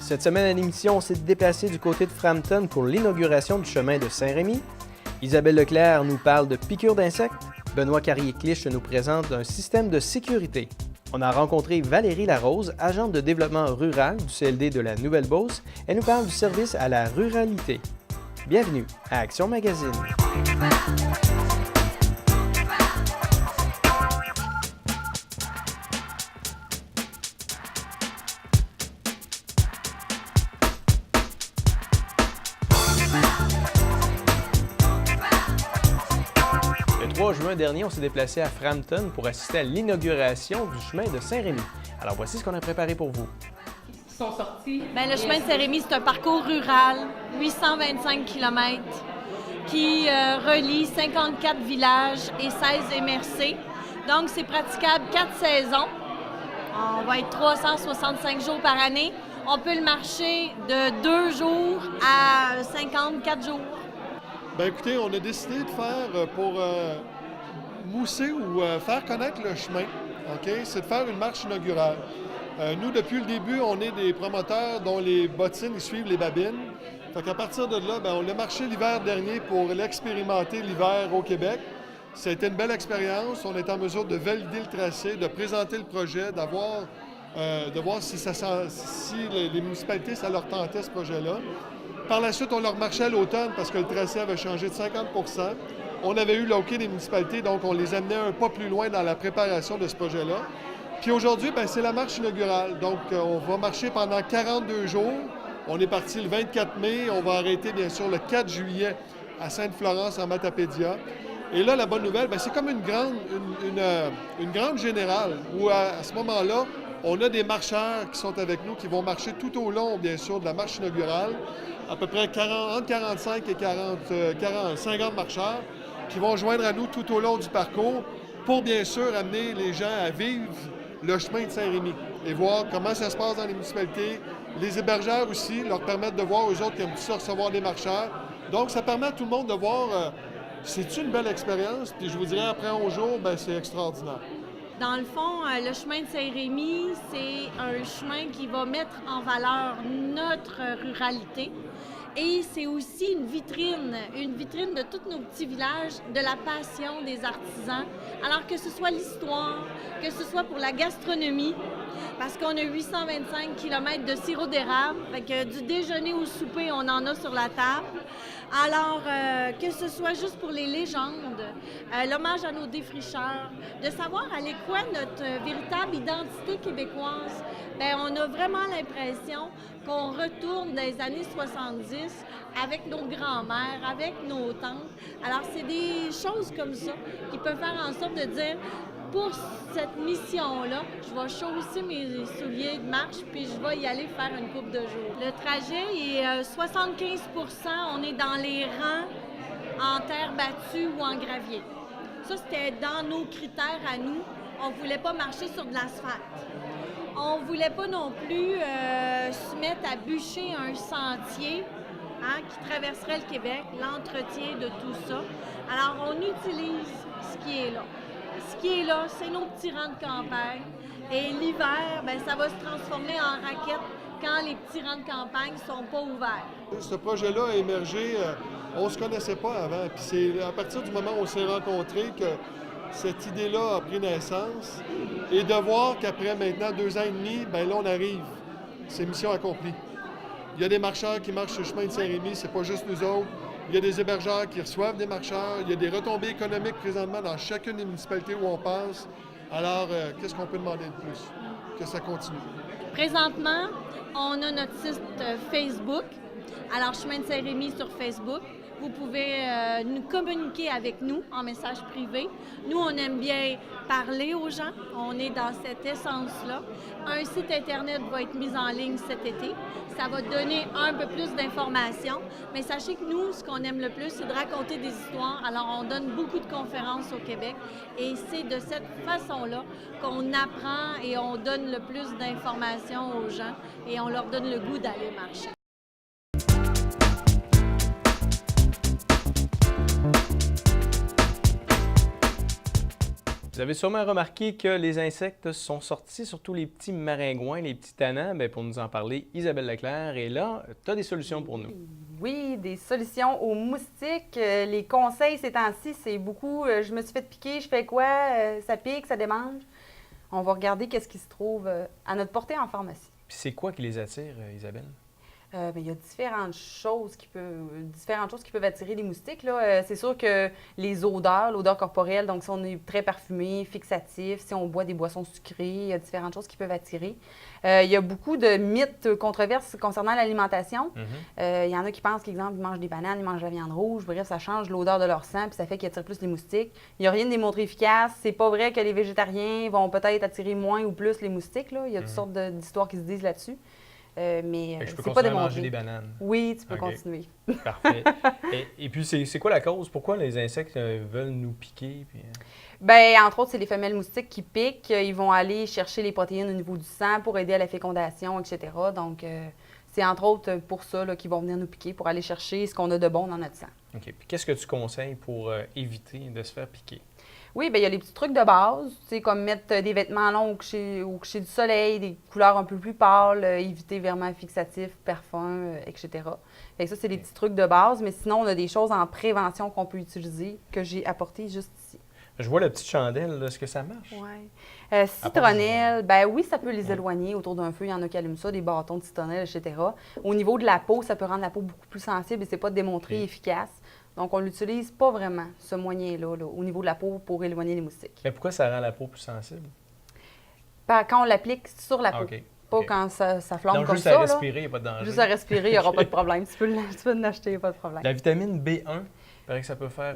Cette semaine à l'émission, on s'est déplacé du côté de Frampton pour l'inauguration du chemin de Saint-Rémy. Isabelle Leclerc nous parle de piqûres d'insectes. Benoît Carrier-Clich nous présente un système de sécurité. On a rencontré Valérie Larose, agente de développement rural du CLD de la Nouvelle-Beauce. Elle nous parle du service à la ruralité. Bienvenue à Action Magazine. Le 3 juin dernier, on s'est déplacé à Frampton pour assister à l'inauguration du chemin de Saint-Rémy. Alors voici ce qu'on a préparé pour vous. Sont sortis. Bien, le chemin de Saint-Rémy, c'est un parcours rural, 825 km, qui relie 54 villages et 16 MRC. Donc, c'est praticable 4 saisons. On va être 365 jours par année. On peut le marcher de 2 jours à 54 jours. Bien, écoutez, on a décidé de faire pour mousser ou faire connaître le chemin. OK? C'est de faire une marche inaugurale. Nous, depuis le début, on est des promoteurs dont les bottines ils suivent les babines. Fait qu'à partir de là, bien, on l'a marché l'hiver dernier pour l'expérimenter l'hiver au Québec. Ça a été une belle expérience. On est en mesure de valider le tracé, de présenter le projet, de voir si les municipalités, ça leur tentait ce projet-là. Par la suite, on l'a remarché à l'automne parce que le tracé avait changé de 50 %. On avait eu l'OK des municipalités, donc on les amenait un pas plus loin dans la préparation de ce projet-là. Puis aujourd'hui, bien, c'est la marche inaugurale. Donc, on va marcher pendant 42 jours. On est parti le 24 mai. On va arrêter, bien sûr, le 4 juillet à Sainte-Florence, en Matapédia. Et là, la bonne nouvelle, bien, c'est comme une grande générale où, à ce moment-là, on a des marcheurs qui sont avec nous, qui vont marcher tout au long, bien sûr, de la marche inaugurale. À peu près entre 45 et 50 marcheurs qui vont joindre à nous tout au long du parcours pour, bien sûr, amener les gens à vivre le chemin de Saint-Rémy et voir comment ça se passe dans les municipalités. Les hébergeurs aussi, leur permettre de voir eux autres qui aiment ça recevoir des marcheurs. Donc, ça permet à tout le monde de voir, c'est une belle expérience. Puis je vous dirais, après 11 jours, bien, c'est extraordinaire. Dans le fond, le chemin de Saint-Rémy, c'est un chemin qui va mettre en valeur notre ruralité. Et c'est aussi une vitrine de tous nos petits villages, de la passion des artisans. Alors que ce soit l'histoire, que ce soit pour la gastronomie, parce qu'on a 825 km de sirop d'érable, fait que du déjeuner au souper, on en a sur la table. Alors, que ce soit juste pour les légendes, l'hommage à nos défricheurs, de savoir à quoi notre véritable identité québécoise, bien, on a vraiment l'impression qu'on retourne dans les années 70 avec nos grands-mères, avec nos tantes. Alors, c'est des choses comme ça qui peuvent faire en sorte de dire, pour cette mission-là, je vais chausser mes souliers de marche puis je vais y aller faire une couple de jours. Le trajet est 75 % on est dans les rangs en terre battue ou en gravier. Ça, c'était dans nos critères à nous. On ne voulait pas marcher sur de l'asphalte. On ne voulait pas non plus se mettre à bûcher un sentier qui traverserait le Québec, l'entretien de tout ça. Alors, on utilise ce qui est là. Ce qui est là, c'est nos petits rangs de campagne. Et l'hiver, bien, ça va se transformer en raquette quand les petits rangs de campagne ne sont pas ouverts. Ce projet-là a émergé, on ne se connaissait pas avant. Puis c'est à partir du moment où on s'est rencontrés que cette idée-là a pris naissance. Et de voir qu'après maintenant 2 ans et demi, bien là, on arrive. C'est mission accomplie. Il y a des marcheurs qui marchent sur le chemin de Saint-Rémy, c'est pas juste nous autres. Il y a des hébergeurs qui reçoivent des marcheurs. Il y a des retombées économiques présentement dans chacune des municipalités où on passe. Alors, qu'est-ce qu'on peut demander de plus? Que ça continue. Présentement, on a notre site Facebook. Alors, Chemin de Saint-Rémy sur Facebook. Vous pouvez nous communiquer avec nous en message privé. Nous, on aime bien parler aux gens. On est dans cette essence-là. Un site Internet va être mis en ligne cet été. Ça va donner un peu plus d'informations. Mais sachez que nous, ce qu'on aime le plus, c'est de raconter des histoires. Alors, on donne beaucoup de conférences au Québec. Et c'est de cette façon-là qu'on apprend et on donne le plus d'informations aux gens et on leur donne le goût d'aller marcher. Vous avez sûrement remarqué que les insectes sont sortis, surtout les petits maringouins, les petits tannants. Bien, pour nous en parler, Isabelle Leclerc est là. Tu as des solutions pour nous. Oui, des solutions aux moustiques. Les conseils ces temps-ci, c'est beaucoup je me suis fait piquer, je fais quoi? Ça pique, ça démange. On va regarder qu'est-ce qui se trouve à notre portée en pharmacie. Puis c'est quoi qui les attire, Isabelle? Il y a différentes choses qui peuvent attirer les moustiques, là. C'est sûr que les odeurs, l'odeur corporelle, donc si on est très parfumé, fixatif, si on boit des boissons sucrées, il y a différentes choses qui peuvent attirer. Il y a beaucoup de mythes, controverses concernant l'alimentation. Il y en a qui pensent qu'exemple, ils mangent des bananes, ils mangent de la viande rouge, bref, ça change l'odeur de leur sang, puis ça fait qu'ils attirent plus les moustiques. Il n'y a rien de démontré efficace. C'est pas vrai que les végétariens vont peut-être attirer moins ou plus les moustiques, là. Il y a toutes sortes d'histoires qui se disent là-dessus. Mais je peux c'est pas continuer à manger démontré. des bananes. Oui, tu peux OK. continuer. Parfait. Et puis, c'est quoi la cause? Pourquoi les insectes veulent nous piquer? Puis... Bien, entre autres, c'est les femelles moustiques qui piquent. Ils vont aller chercher les protéines au niveau du sang pour aider à la fécondation, etc. Donc, c'est entre autres pour ça là, qu'ils vont venir nous piquer, pour aller chercher ce qu'on a de bon dans notre sang. OK. Puis qu'est-ce que tu conseilles pour éviter de se faire piquer? Oui, bien, il y a les petits trucs de base, tu sais, comme mettre des vêtements longs au coucher du soleil, des couleurs un peu plus pâles, éviter vraiment fixatif, parfum, etc. Fait que ça, c'est des petits trucs de base, mais sinon, on a des choses en prévention qu'on peut utiliser, que j'ai apportées juste ici. Je vois la petite chandelle, là. Est-ce que ça marche? Oui. Citronnelle, ben oui, ça peut les éloigner autour d'un feu. Il y en a qui allument ça, des bâtons de citronnelle, etc. Au niveau de la peau, ça peut rendre la peau beaucoup plus sensible et c'est pas démontré efficace. Donc, on l'utilise pas vraiment, ce moyen-là, là, au niveau de la peau pour éloigner les moustiques. Mais pourquoi ça rend la peau plus sensible? Quand on l'applique sur la peau, OK. pas quand ça flambe Donc, comme juste ça. à respirer, il n'y a pas de danger. Juste à respirer, il n'y aura pas de problème. Tu peux l'acheter, il n'y a pas de problème. La vitamine B1, il paraît que ça peut faire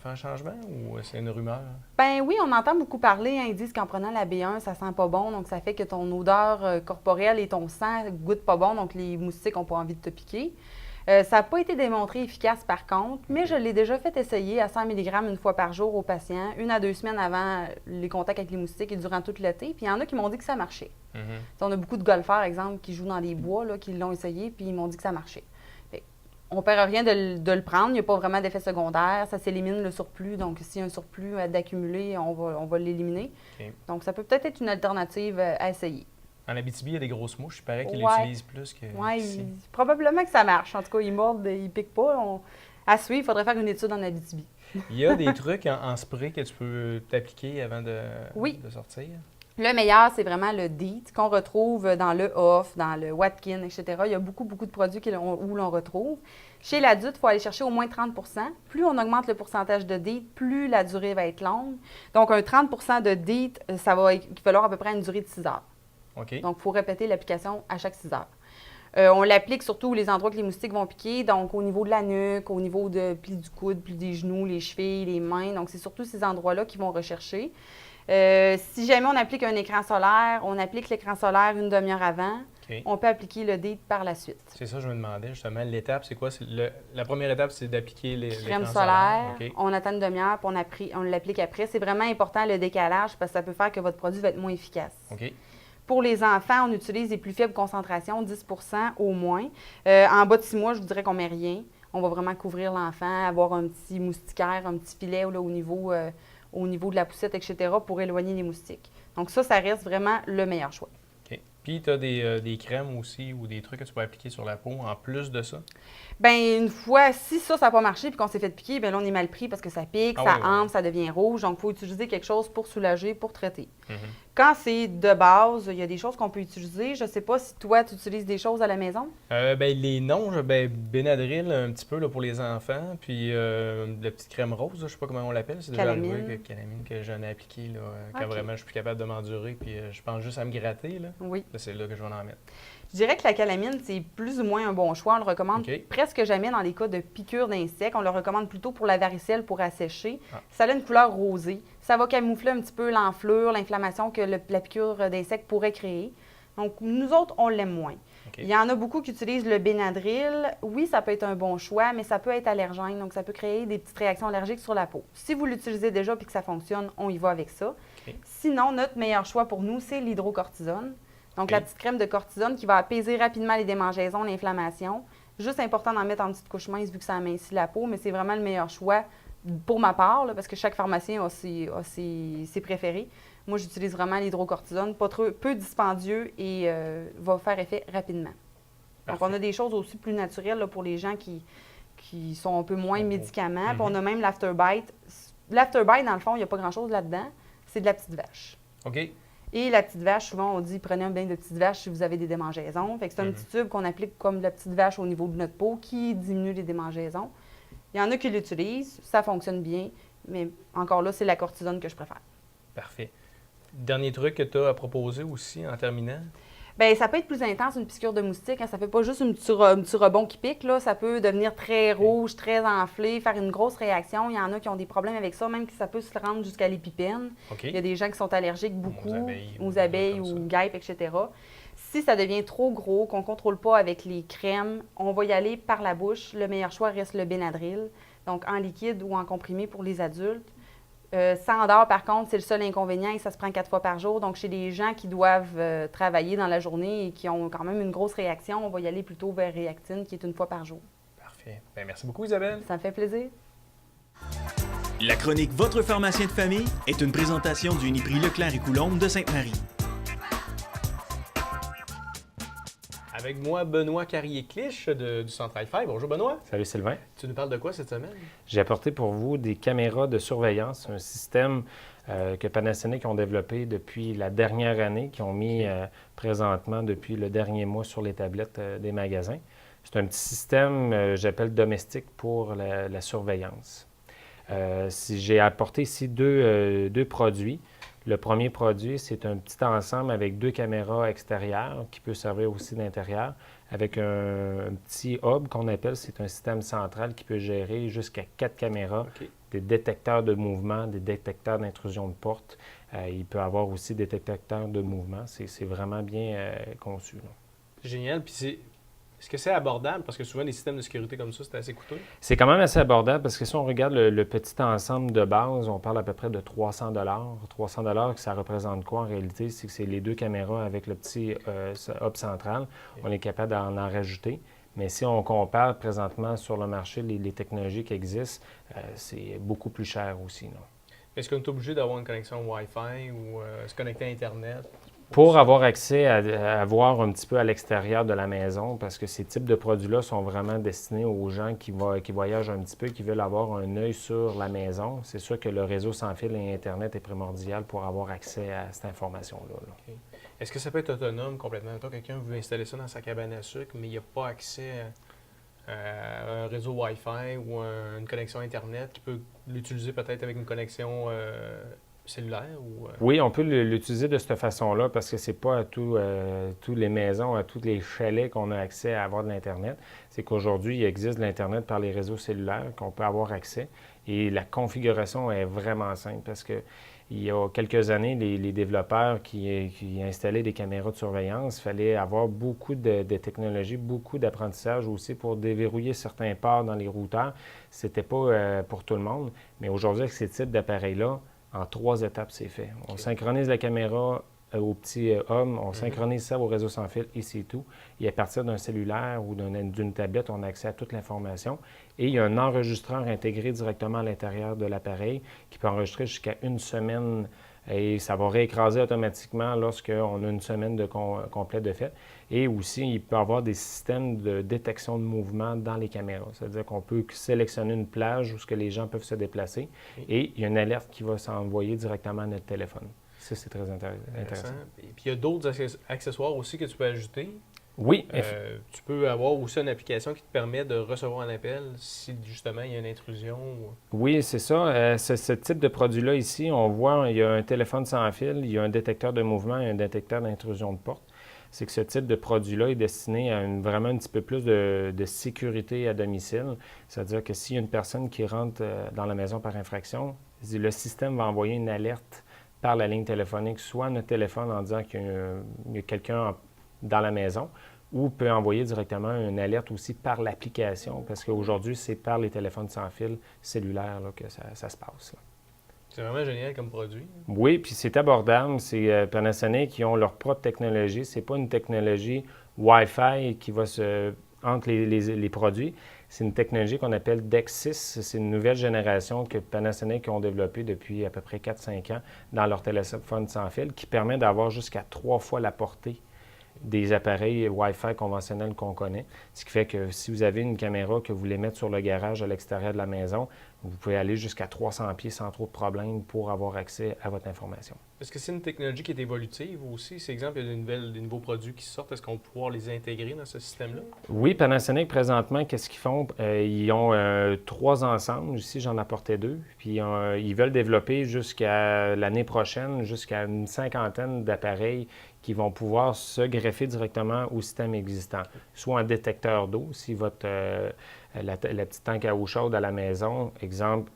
un changement ou c'est une rumeur? Ben oui, on entend beaucoup parler. Hein, ils disent qu'en prenant la B1, ça sent pas bon. Donc, ça fait que ton odeur corporelle et ton sang goûtent pas bon. Donc, les moustiques n'ont pas envie de te piquer. Ça n'a pas été démontré efficace par contre, mais je l'ai déjà fait essayer à 100 mg une fois par jour aux patients, 1 à 2 semaines avant les contacts avec les moustiques et durant tout l'été. Puis il y en a qui m'ont dit que ça marchait. On a beaucoup de golfeurs, exemple, qui jouent dans les bois, là, qui l'ont essayé, puis ils m'ont dit que ça marchait. On ne perd rien de le prendre, il n'y a pas vraiment d'effet secondaire, ça s'élimine le surplus. Donc, s'il y a un surplus d'accumuler, on va l'éliminer. Okay. Donc, ça peut peut-être être une alternative à essayer. En Abitibi, il y a des grosses mouches. Il paraît qu'ils Ouais. l'utilisent plus que ici. Probablement que ça marche. En tout cas, ils mordent, ils piquent pas. À suivre, il faudrait faire une étude en Abitibi. Il y a des trucs en spray que tu peux t'appliquer avant de sortir? Le meilleur, c'est vraiment le DEET qu'on retrouve dans le Off, dans le Watkin, etc. Il y a beaucoup de produits où l'on retrouve. Chez l'adulte, il faut aller chercher au moins 30 %. Plus on augmente le pourcentage de DEET, plus la durée va être longue. Donc, un 30 % de DEET, ça va équivaloir à peu près à une durée de 6 heures. OK. Donc, il faut répéter l'application à chaque 6 heures. On l'applique surtout les endroits que les moustiques vont piquer, donc au niveau de la nuque, au niveau de plis du coude, plis des genoux, les chevilles, les mains. Donc, c'est surtout ces endroits-là qu'ils vont rechercher. Si jamais on applique un écran solaire, on applique l'écran solaire une demi-heure avant. OK. On peut appliquier le DEET par la suite. C'est ça, je me demandais justement. L'étape, c'est quoi? La première étape, c'est d'appliquer Crème l'écran solaire, OK. on attend une demi-heure, puis on l'applique après. C'est vraiment important le décalage parce que ça peut faire que votre produit va être moins efficace. OK. Pour les enfants, on utilise des plus faibles concentrations, 10 % au moins. En bas de 6 mois, je vous dirais qu'on ne met rien. On va vraiment couvrir l'enfant, avoir un petit moustiquaire, un petit filet là, au niveau de la poussette, etc., pour éloigner les moustiques. Donc ça reste vraiment le meilleur choix. OK. Puis, tu as des crèmes aussi ou des trucs que tu peux appliquer sur la peau en plus de ça? Bien, une fois, si ça n'a pas marché puis qu'on s'est fait piquer, bien là, on est mal pris parce que ça pique, ça enfle, ça devient rouge. Donc, il faut utiliser quelque chose pour soulager, pour traiter. Quand c'est de base, il y a des choses qu'on peut utiliser. Je ne sais pas si toi, tu utilises des choses à la maison. Les noms, Benadryl un petit peu là, pour les enfants, puis la petite crème rose, là, je ne sais pas comment on l'appelle, c'est déjà arrivé Calamine que j'en ai appliqué là, quand vraiment je suis plus capable de m'endurer, puis je pense juste à me gratter. Là. Oui. Là, c'est là que je vais en mettre. Je dirais que la calamine, c'est plus ou moins un bon choix. On le recommande presque jamais dans les cas de piqûres d'insectes. On le recommande plutôt pour la varicelle, pour assécher. Ça a une couleur rosée. Ça va camoufler un petit peu l'enflure, l'inflammation que la piqûre d'insecte pourrait créer. Donc, nous autres, on l'aime moins. Il y en a beaucoup qui utilisent le Benadryl. Oui, ça peut être un bon choix, mais ça peut être allergène. Donc, ça peut créer des petites réactions allergiques sur la peau. Si vous l'utilisez déjà et que ça fonctionne, on y va avec ça. Sinon, notre meilleur choix pour nous, c'est l'hydrocortisone. Donc, la petite crème de cortisone qui va apaiser rapidement les démangeaisons, l'inflammation. Juste important d'en mettre en petite couche mince vu que ça amincit la peau, mais c'est vraiment le meilleur choix pour ma part, là, parce que chaque pharmacien a ses préférés, moi, j'utilise vraiment l'hydrocortisone, peu dispendieux et va faire effet rapidement. Parfait. Donc, on a des choses aussi plus naturelles là, pour les gens qui sont un peu moins médicaments. Puis on a même l'Afterbite. L'Afterbite, dans le fond, il n'y a pas grand-chose là-dedans. C'est de la petite vache. OK. Et la petite vache, souvent, on dit prenez un bain de petite vache si vous avez des démangeaisons. Fait que c'est un petit tube qu'on applique comme la petite vache au niveau de notre peau qui diminue les démangeaisons. Il y en a qui l'utilisent, ça fonctionne bien, mais encore là, c'est la cortisone que je préfère. Parfait. Dernier truc que tu as à proposer aussi en terminant? Bien, ça peut être plus intense, une piqûre de moustique. Hein, ça ne fait pas juste un petit rebond qui pique. Là. Ça peut devenir très rouge, très enflé, faire une grosse réaction. Il y en a qui ont des problèmes avec ça, même que ça peut se rendre jusqu'à l'épipène. Okay. Il y a des gens qui sont allergiques beaucoup aux abeilles ou guêpes, etc. Si ça devient trop gros, qu'on ne contrôle pas avec les crèmes, on va y aller par la bouche. Le meilleur choix reste le Benadryl, donc en liquide ou en comprimé pour les adultes. Ça endort, par contre, c'est le seul inconvénient et ça se prend 4 fois par jour. Donc, chez des gens qui doivent travailler dans la journée et qui ont quand même une grosse réaction, on va y aller plutôt vers Réactine, qui est 1 fois par jour. Parfait. Bien, merci beaucoup, Isabelle. Ça me fait plaisir. La chronique Votre pharmacien de famille est une présentation du Uniprix Leclerc et Coulombe de Sainte-Marie. Avec moi, Benoît Carrier-Clich du Centre Hi-Fi. Bonjour, Benoît. Salut Sylvain. Tu nous parles de quoi cette semaine? J'ai apporté pour vous des caméras de surveillance, un système que Panasonic ont développé depuis la dernière année, qui ont mis présentement depuis le dernier mois sur les tablettes des magasins. C'est un petit système, j'appelle domestique, pour la surveillance. J'ai apporté ici deux produits. Le premier produit, c'est un petit ensemble avec 2 caméras extérieures qui peut servir aussi d'intérieur, avec un petit hub qu'on appelle, c'est un système central qui peut gérer jusqu'à 4 caméras, des détecteurs de mouvement, des détecteurs d'intrusion de porte. Il peut avoir aussi des détecteurs de mouvement. C'est vraiment bien conçu. Là. Génial. Puis est-ce que c'est abordable? Parce que souvent, les systèmes de sécurité comme ça, c'est assez coûteux. C'est quand même assez abordable parce que si on regarde le petit ensemble de base, on parle à peu près de 300 $. Ça représente quoi en réalité? C'est que c'est les 2 caméras avec le petit hub central. On est capable d'en rajouter. Mais si on compare présentement sur le marché les technologies qui existent, c'est beaucoup plus cher aussi. Là. Est-ce qu'on est obligé d'avoir une connexion Wi-Fi ou se connecter à Internet? Pour avoir accès à voir un petit peu à l'extérieur de la maison, parce que ces types de produits-là sont vraiment destinés aux gens qui voyagent un petit peu, qui veulent avoir un œil sur la maison. C'est sûr que le réseau sans fil et Internet est primordial pour avoir accès à cette information-là. Là. Okay. Est-ce que ça peut être autonome complètement? Mettons, quelqu'un veut installer ça dans sa cabane à sucre, mais il n'a pas accès à un réseau Wi-Fi ou une connexion Internet, qui peut l'utiliser peut-être avec une connexion cellulaire? Oui, on peut l'utiliser de cette façon-là parce que c'est pas à toutes les maisons, à tous les chalets qu'on a accès à avoir de l'Internet. C'est qu'aujourd'hui, il existe de l'Internet par les réseaux cellulaires qu'on peut avoir accès et la configuration est vraiment simple parce que il y a quelques années, les développeurs qui installaient des caméras de surveillance, il fallait avoir beaucoup de technologies, beaucoup d'apprentissage aussi pour déverrouiller certains ports dans les routeurs. C'était pas pour tout le monde, mais aujourd'hui, avec ces types d'appareils-là, en 3 étapes, c'est fait. On synchronise la caméra au petit hub, on synchronise ça au réseau sans fil et c'est tout. Et à partir d'un cellulaire ou d'une tablette, on a accès à toute l'information. Et il y a un enregistreur intégré directement à l'intérieur de l'appareil qui peut enregistrer jusqu'à 1 semaine et ça va réécraser automatiquement lorsqu'on a 1 semaine complète de fait. Et aussi, il peut y avoir des systèmes de détection de mouvement dans les caméras. C'est-à-dire qu'on peut sélectionner une plage où les gens peuvent se déplacer et il y a une alerte qui va s'envoyer directement à notre téléphone. Ça, c'est très intéressant. Et puis, il y a d'autres accessoires aussi que tu peux ajouter. Oui. Tu peux avoir aussi une application qui te permet de recevoir un appel si, justement, il y a une intrusion. Oui, c'est ça. Ce type de produit-là, ici, on voit, il y a un téléphone sans fil, il y a un détecteur de mouvement et un détecteur d'intrusion de porte. C'est que ce type de produit-là est destiné à vraiment un petit peu plus de sécurité à domicile. C'est-à-dire que s'il y a une personne qui rentre dans la maison par infraction, le système va envoyer une alerte par la ligne téléphonique, soit à notre téléphone en disant qu'il y a quelqu'un dans la maison, ou peut envoyer directement une alerte aussi par l'application, parce qu'aujourd'hui, c'est par les téléphones sans fil cellulaires là, que ça se passe. Là. C'est vraiment génial comme produit. Oui, puis c'est abordable. C'est Panasonic qui ont leur propre technologie. C'est pas une technologie Wi-Fi qui va se entre les produits. C'est une technologie qu'on appelle DEX6. C'est une nouvelle génération que Panasonic ont développée depuis à peu près 4-5 ans dans leur téléphone sans fil, qui permet d'avoir jusqu'à 3 fois la portée des appareils Wi-Fi conventionnels qu'on connaît. Ce qui fait que si vous avez une caméra que vous voulez mettre sur le garage à l'extérieur de la maison, vous pouvez aller jusqu'à 300 pieds sans trop de problème pour avoir accès à votre information. Est-ce que c'est une technologie qui est évolutive aussi? C'est exemple, il y a des nouveaux produits qui sortent. Est-ce qu'on va pouvoir les intégrer dans ce système-là? Oui, Panasonic, présentement, qu'est-ce qu'ils font? Ils ont 3 ensembles. Ici, j'en apportais 2. Puis, ils veulent développer jusqu'à l'année prochaine, jusqu'à une 50aine d'appareils qui vont pouvoir se greffer directement au système existant. Soit un détecteur d'eau, si la petite tank à eau chaude à la maison, exemple,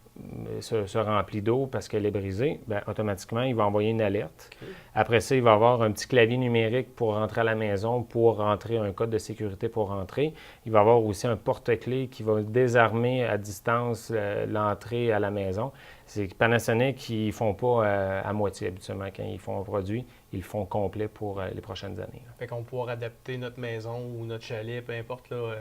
se remplit d'eau parce qu'elle est brisée, bien, automatiquement, il va envoyer une alerte. Okay. Après ça, il va avoir un petit clavier numérique pour rentrer à la maison, pour rentrer un code de sécurité pour rentrer. Il va avoir aussi un porte-clés qui va désarmer à distance l'entrée à la maison. C'est Panasonic qui ne font pas à moitié habituellement quand ils font un produit. Ils le font complet pour les prochaines années. Fait qu'on va pouvoir adapter notre maison ou notre chalet, peu importe, là,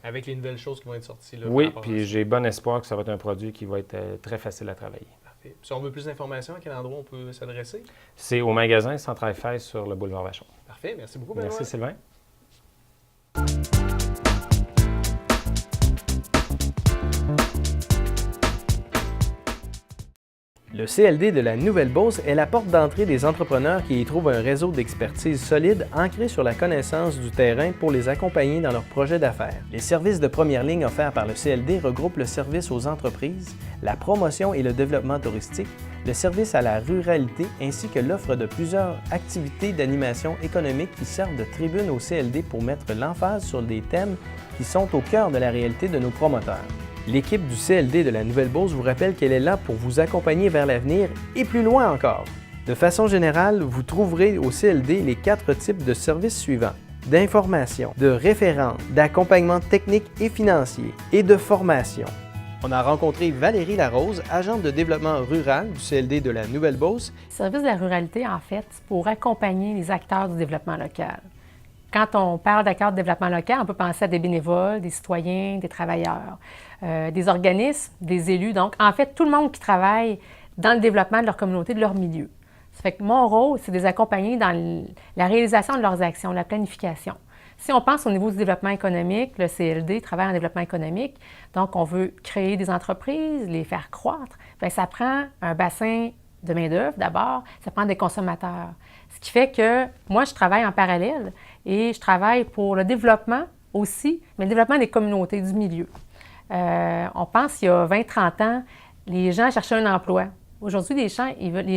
avec les nouvelles choses qui vont être sorties. Là, oui, puis j'ai bon espoir que ça va être un produit qui va être très facile à travailler. Parfait. Puis si on veut plus d'informations, à quel endroit on peut s'adresser? C'est au magasin Centre Eiffel sur le boulevard Vachon. Parfait. Merci beaucoup, Benoît. Merci, Sylvain. Le CLD de la Nouvelle-Beauce est la porte d'entrée des entrepreneurs qui y trouvent un réseau d'expertise solide ancré sur la connaissance du terrain pour les accompagner dans leurs projets d'affaires. Les services de première ligne offerts par le CLD regroupent le service aux entreprises, la promotion et le développement touristique, le service à la ruralité ainsi que l'offre de plusieurs activités d'animation économique qui servent de tribune au CLD pour mettre l'emphase sur des thèmes qui sont au cœur de la réalité de nos promoteurs. L'équipe du CLD de la Nouvelle-Beauce vous rappelle qu'elle est là pour vous accompagner vers l'avenir et plus loin encore. De façon générale, vous trouverez au CLD les 4 types de services suivants: d'information, de référence, d'accompagnement technique et financier et de formation. On a rencontré Valérie Larose, agente de développement rural du CLD de la Nouvelle-Beauce. Le service de la ruralité, en fait, c'est pour accompagner les acteurs du développement local. Quand on parle d'acteurs de développement local, on peut penser à des bénévoles, des citoyens, des travailleurs, des organismes, des élus. Donc, en fait, tout le monde qui travaille dans le développement de leur communauté, de leur milieu. Ça fait que mon rôle, c'est de les accompagner dans la réalisation de leurs actions, la planification. Si on pense au niveau du développement économique, le CLD travaille en développement économique, donc on veut créer des entreprises, les faire croître. Bien, ça prend un bassin de main-d'œuvre d'abord, ça prend des consommateurs. Ce qui fait que moi, je travaille en parallèle et je travaille pour le développement aussi, mais le développement des communautés, du milieu. On pense qu'il y a 20-30 ans, les gens cherchaient un emploi. Aujourd'hui, les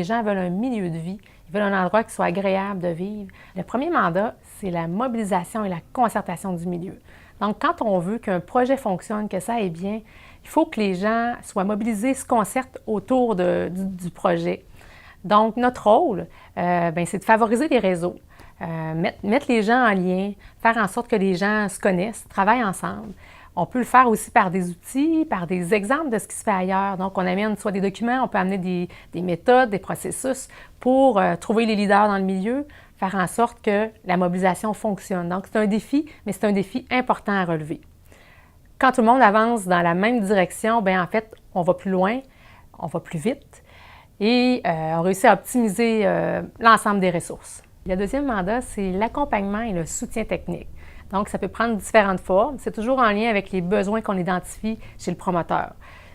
gens veulent un milieu de vie, ils veulent un endroit qui soit agréable de vivre. Le premier mandat, c'est la mobilisation et la concertation du milieu. Donc, quand on veut qu'un projet fonctionne, que ça aille bien, il faut que les gens soient mobilisés, se concertent autour du projet. Donc, notre rôle, c'est de favoriser les réseaux, mettre les gens en lien, faire en sorte que les gens se connaissent, travaillent ensemble. On peut le faire aussi par des outils, par des exemples de ce qui se fait ailleurs. Donc, on amène soit des documents, on peut amener des méthodes, des processus pour trouver les leaders dans le milieu, faire en sorte que la mobilisation fonctionne. Donc, c'est un défi, mais c'est un défi important à relever. Quand tout le monde avance dans la même direction, bien, en fait, on va plus loin, on va plus vite et on réussit à optimiser l'ensemble des ressources. Le deuxième mandat, c'est l'accompagnement et le soutien technique. Donc, ça peut prendre différentes formes. C'est toujours en lien avec les besoins qu'on identifie chez le promoteur.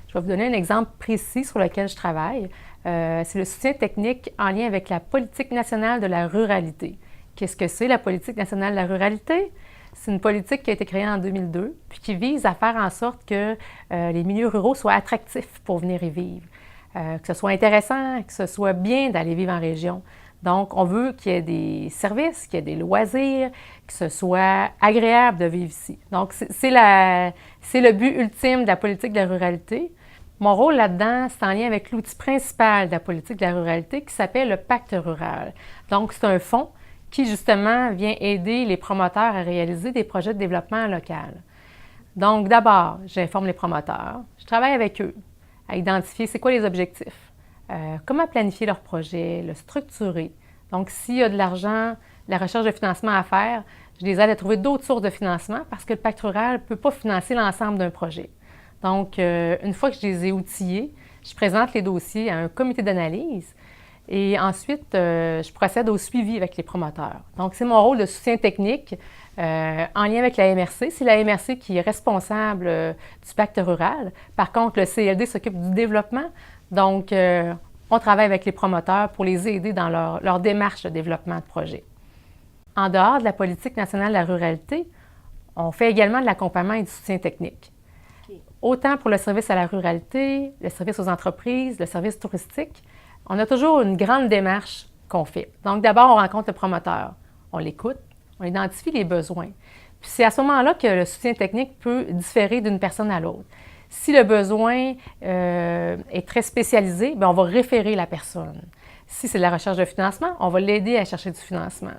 Je vais vous donner un exemple précis sur lequel je travaille. C'est le soutien technique en lien avec la politique nationale de la ruralité. Qu'est-ce que c'est la politique nationale de la ruralité? C'est une politique qui a été créée en 2002 puis qui vise à faire en sorte que les milieux ruraux soient attractifs pour venir y vivre, que ce soit intéressant, que ce soit bien d'aller vivre en région. Donc, on veut qu'il y ait des services, qu'il y ait des loisirs, que ce soit agréable de vivre ici. Donc, c'est le but ultime de la politique de la ruralité. Mon rôle là-dedans, c'est en lien avec l'outil principal de la politique de la ruralité qui s'appelle le Pacte rural. Donc, c'est un fonds qui, justement, vient aider les promoteurs à réaliser des projets de développement local. Donc, d'abord, j'informe les promoteurs. Je travaille avec eux à identifier c'est quoi les objectifs. Comment planifier leur projet, le structurer. Donc, s'il y a de l'argent, la recherche de financement à faire, Je les aide à trouver d'autres sources de financement parce que le pacte rural ne peut pas financer l'ensemble d'un projet. Donc, une fois que je les ai outillés, je présente les dossiers à un comité d'analyse et ensuite, je procède au suivi avec les promoteurs. Donc, c'est mon rôle de soutien technique en lien avec la MRC. C'est la MRC qui est responsable du pacte rural. Par contre, le CLD s'occupe du développement. Donc, on travaille avec les promoteurs pour les aider dans leur démarche de développement de projet. En dehors de la politique nationale de la ruralité, on fait également de l'accompagnement et du soutien technique. Autant pour le service à la ruralité, le service aux entreprises, le service touristique, on a toujours une grande démarche qu'on fait. Donc, d'abord, on rencontre le promoteur, on l'écoute, on identifie les besoins. Puis c'est à ce moment-là que le soutien technique peut différer d'une personne à l'autre. Si le besoin est très spécialisé, bien, on va référer la personne. Si c'est de la recherche de financement, on va l'aider à chercher du financement.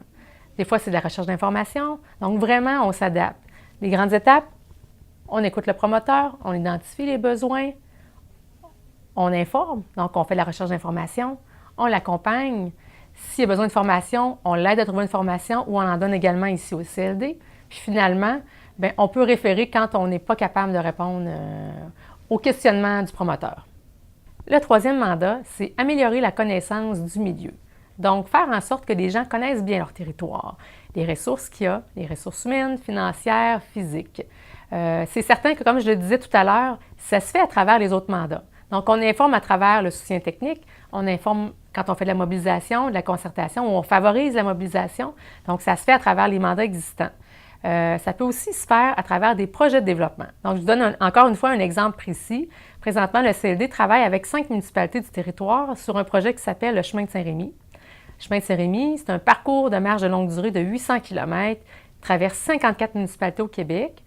Des fois, c'est de la recherche d'informations. Donc, vraiment, on s'adapte. Les grandes étapes, on écoute le promoteur, on identifie les besoins, on informe, donc on fait de la recherche d'informations, on l'accompagne. S'il y a besoin de formation, on l'aide à trouver une formation ou on en donne également ici au CLD. Puis finalement, bien, on peut référer quand on n'est pas capable de répondre au questionnement du promoteur. Le troisième mandat, c'est améliorer la connaissance du milieu. Donc, faire en sorte que les gens connaissent bien leur territoire, les ressources qu'il y a, les ressources humaines, financières, physiques. C'est certain que, comme je le disais tout à l'heure, ça se fait à travers les autres mandats. Donc, on informe à travers le soutien technique, on informe quand on fait de la mobilisation, de la concertation, où on favorise la mobilisation. Donc, ça se fait à travers les mandats existants. Ça peut aussi se faire à travers des projets de développement. Donc, je vous donne encore une fois un exemple précis. Présentement, le CLD travaille avec 5 municipalités du territoire sur un projet qui s'appelle le Chemin de Saint-Rémy. Le Chemin de Saint-Rémy, c'est un parcours de marche de longue durée de 800 km, traverse 54 municipalités au Québec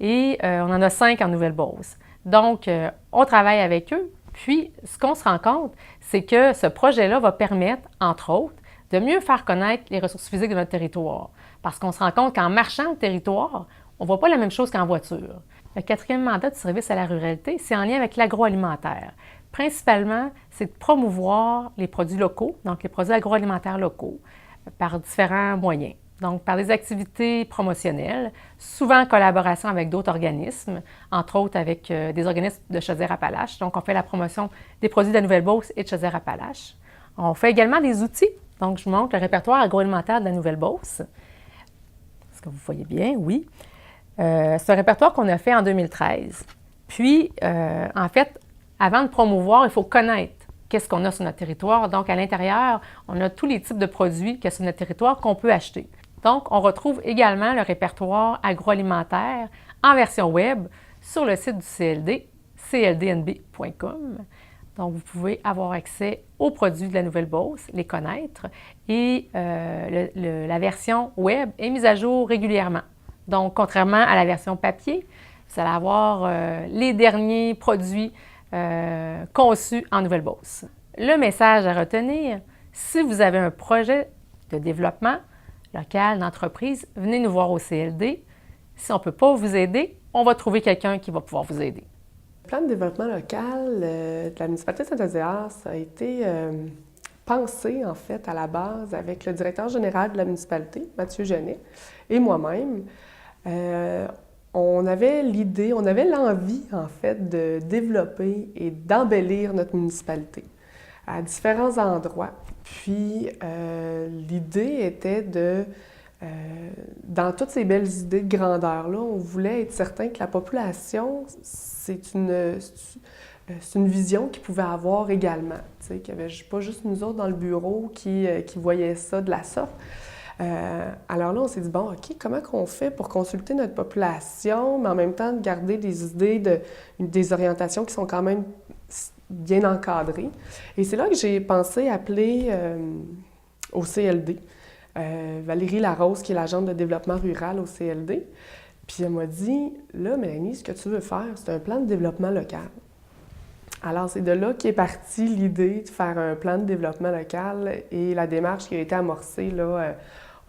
et on en a 5 en Nouvelle-Beauce. Donc, on travaille avec eux. Puis, ce qu'on se rend compte, c'est que ce projet-là va permettre, entre autres, de mieux faire connaître les ressources physiques de notre territoire. Parce qu'on se rend compte qu'en marchant le territoire, on ne voit pas la même chose qu'en voiture. Le 4e mandat du service à la ruralité, c'est en lien avec l'agroalimentaire. Principalement, c'est de promouvoir les produits locaux, donc les produits agroalimentaires locaux, par différents moyens. Donc, par des activités promotionnelles, souvent en collaboration avec d'autres organismes, entre autres avec des organismes de Chaudière-Appalaches. Donc, on fait la promotion des produits de la Nouvelle-Beauce et de Chaudière-Appalaches. On fait également des outils. Donc, je vous montre le répertoire agroalimentaire de la Nouvelle-Beauce. Est-ce que vous voyez bien? Oui. C'est un répertoire qu'on a fait en 2013. Puis, en fait, avant de promouvoir, il faut connaître qu'est-ce qu'on a sur notre territoire. Donc, à l'intérieur, on a tous les types de produits qu'il y a sur notre territoire qu'on peut acheter. Donc, on retrouve également le répertoire agroalimentaire en version web sur le site du CLD, cldnb.com. Donc, vous pouvez avoir accès aux produits de la Nouvelle-Beauce, les connaître, et la version web est mise à jour régulièrement. Donc, contrairement à la version papier, vous allez avoir les derniers produits conçus en Nouvelle-Beauce. Le message à retenir, si vous avez un projet de développement local, d'entreprise, venez nous voir au CLD. Si on ne peut pas vous aider, on va trouver quelqu'un qui va pouvoir vous aider. Le plan de développement local de la municipalité de Saint-Eustache, ça a été pensé, en fait, à la base avec le directeur général de la municipalité, Mathieu Genet, et moi-même. On avait l'idée, on avait l'envie, en fait, de développer et d'embellir notre municipalité à différents endroits. Puis, l'idée était de, dans toutes ces belles idées de grandeur-là, on voulait être certain que la population, c'est une vision qu'ils pouvaient avoir également. Tu sais, qu'il n'y avait pas juste nous autres dans le bureau qui voyaient ça de la sorte. Alors là, on s'est dit, bon, OK, comment qu'on fait pour consulter notre population, mais en même temps de garder des idées, des orientations qui sont quand même bien encadrées. Et c'est là que j'ai pensé appeler au CLD Valérie Larose, qui est l'agente de développement rural au CLD. Puis elle m'a dit, là, Mélanie, ce que tu veux faire, c'est un plan de développement local. Alors, c'est de là qu'est partie l'idée de faire un plan de développement local et la démarche qui a été amorcée là,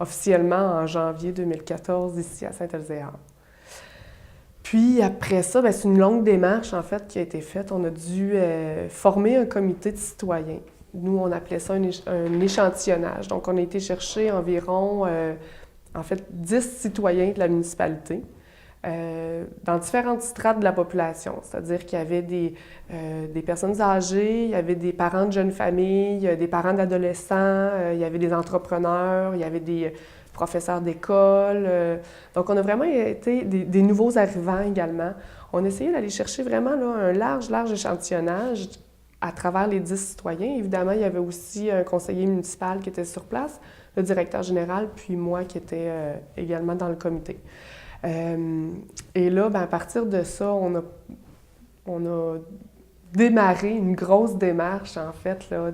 officiellement en janvier 2014 ici à Saint-Elzéar. Puis après ça, bien, c'est une longue démarche en fait qui a été faite. On a dû former un comité de citoyens. Nous, on appelait ça un échantillonnage. Donc, on a été chercher environ en fait 10 citoyens de la municipalité dans différentes strates de la population. C'est-à-dire qu'il y avait des personnes âgées, il y avait des parents de jeunes familles, des parents d'adolescents, il y avait des entrepreneurs, il y avait des professeurs d'école. Donc, on a vraiment été des nouveaux arrivants également. On a essayé d'aller chercher vraiment là, un large échantillonnage à travers les 10 citoyens. Évidemment, il y avait aussi un conseiller municipal qui était sur place, le directeur général, puis moi qui étais également dans le comité. Et là, bien, à partir de ça, on a démarré une grosse démarche, en fait, là,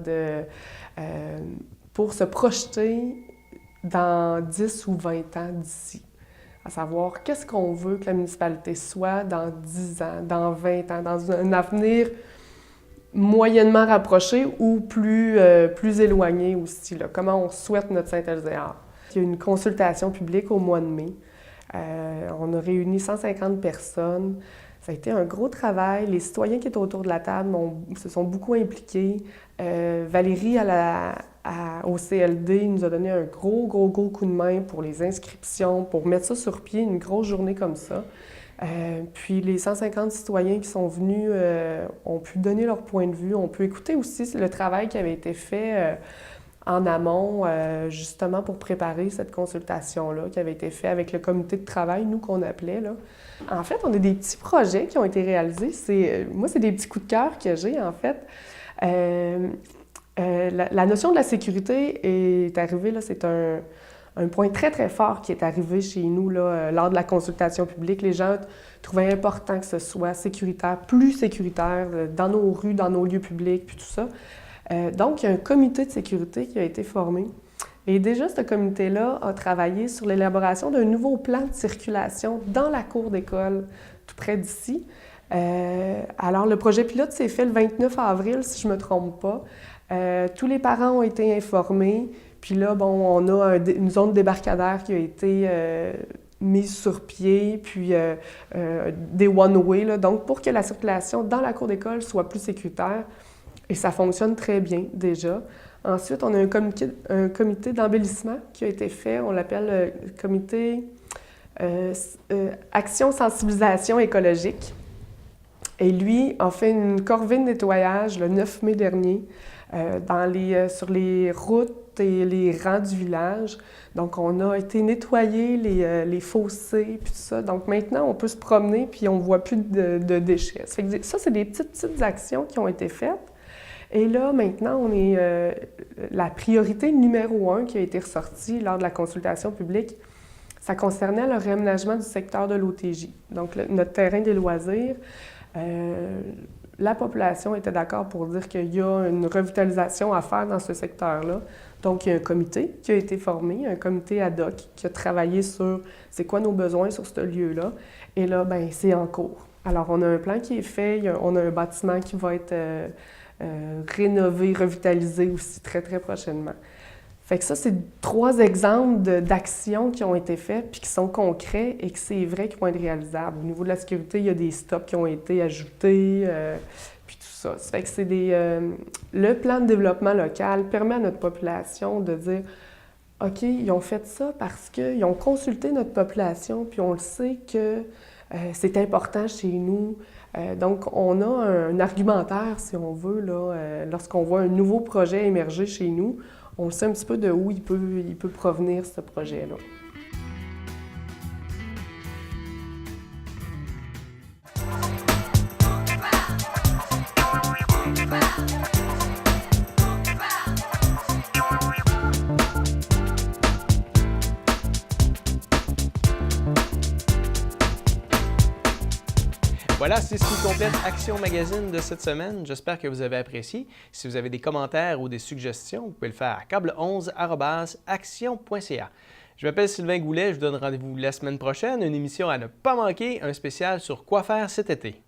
pour se projeter dans 10 ou 20 ans d'ici. À savoir, qu'est-ce qu'on veut que la municipalité soit dans 10 ans, dans 20 ans, dans un avenir moyennement rapproché ou plus éloigné aussi. Là. Comment on souhaite notre Saint-Elzéar. Il y a eu une consultation publique au mois de mai. On a réuni 150 personnes. Ça a été un gros travail. Les citoyens qui étaient autour de la table se sont beaucoup impliqués. Valérie, au CLD, nous a donné un gros coup de main pour les inscriptions, pour mettre ça sur pied, une grosse journée comme ça. Puis les 150 citoyens qui sont venus ont pu donner leur point de vue, ont pu écouter aussi le travail qui avait été fait en amont, justement pour préparer cette consultation-là, qui avait été fait avec le comité de travail, nous, qu'on appelait, là. En fait, on a des petits projets qui ont été réalisés. Moi, c'est des petits coups de cœur que j'ai, en fait. La notion de la sécurité est arrivée, là, c'est un point très fort qui est arrivé chez nous là, lors de la consultation publique. Les gens trouvaient important que ce soit sécuritaire, plus sécuritaire, dans nos rues, dans nos lieux publics, puis tout ça. Donc, il y a un comité de sécurité qui a été formé. Et déjà, ce comité-là a travaillé sur l'élaboration d'un nouveau plan de circulation dans la cour d'école, tout près d'ici. Alors, le projet pilote s'est fait le 29 avril, si je ne me trompe pas. Tous les parents ont été informés. Puis là, bon, on a une zone débarcadère qui a été mise sur pied, puis des one-way, là, donc pour que la circulation dans la cour d'école soit plus sécuritaire. Et ça fonctionne très bien déjà. Ensuite, on a un comité d'embellissement qui a été fait. On l'appelle le comité Action Sensibilisation écologique. Et lui a fait une corvée de nettoyage le 9 mai dernier sur les routes et les rangs du village. Donc, on a été nettoyer les fossés, puis tout ça. Donc, maintenant, on peut se promener, puis on ne voit plus de déchets. Ça, c'est des petites actions qui ont été faites. Et là, maintenant, on est la priorité numéro 1 qui a été ressortie lors de la consultation publique. Ça concernait le réaménagement du secteur de l'OTJ, donc notre terrain des loisirs. La population était d'accord pour dire qu'il y a une revitalisation à faire dans ce secteur-là. Donc, il y a un comité qui a été formé, un comité ad hoc qui a travaillé sur c'est quoi nos besoins sur ce lieu-là. Et là, bien, c'est en cours. Alors, on a un plan qui est fait, on a un bâtiment qui va être rénové, revitalisé aussi très prochainement. Fait que ça, c'est 3 exemples d'actions qui ont été faites puis qui sont concrets et que c'est vrai qu'ils vont être réalisables. Au niveau de la sécurité, il y a des stops qui ont été ajoutés, puis tout ça. Ça fait que c'est le plan de développement local permet à notre population de dire « OK, ils ont fait ça parce qu'ils ont consulté notre population, puis on le sait que c'est important chez nous. » Donc, on a un argumentaire, si on veut, là, lorsqu'on voit un nouveau projet émerger chez nous, on sait un petit peu de où il peut provenir, ce projet-là. Voilà, c'est ce qui complète Action Magazine de cette semaine. J'espère que vous avez apprécié. Si vous avez des commentaires ou des suggestions, vous pouvez le faire à câble11@action.ca. Je m'appelle Sylvain Goulet, je vous donne rendez-vous la semaine prochaine. Une émission à ne pas manquer, un spécial sur quoi faire cet été.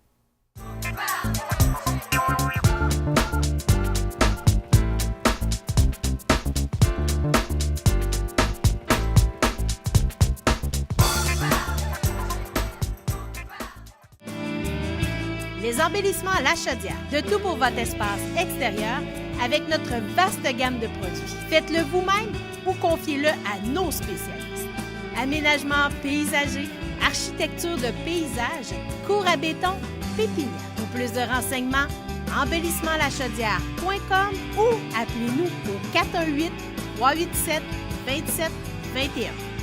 Les embellissements à la chaudière. De tout pour votre espace extérieur avec notre vaste gamme de produits. Faites-le vous-même ou confiez-le à nos spécialistes. aménagement paysager, architecture de paysage, cours à béton, pépinière. Pour plus de renseignements, embellissementlachaudière.com ou appelez-nous au 418 387 27 21.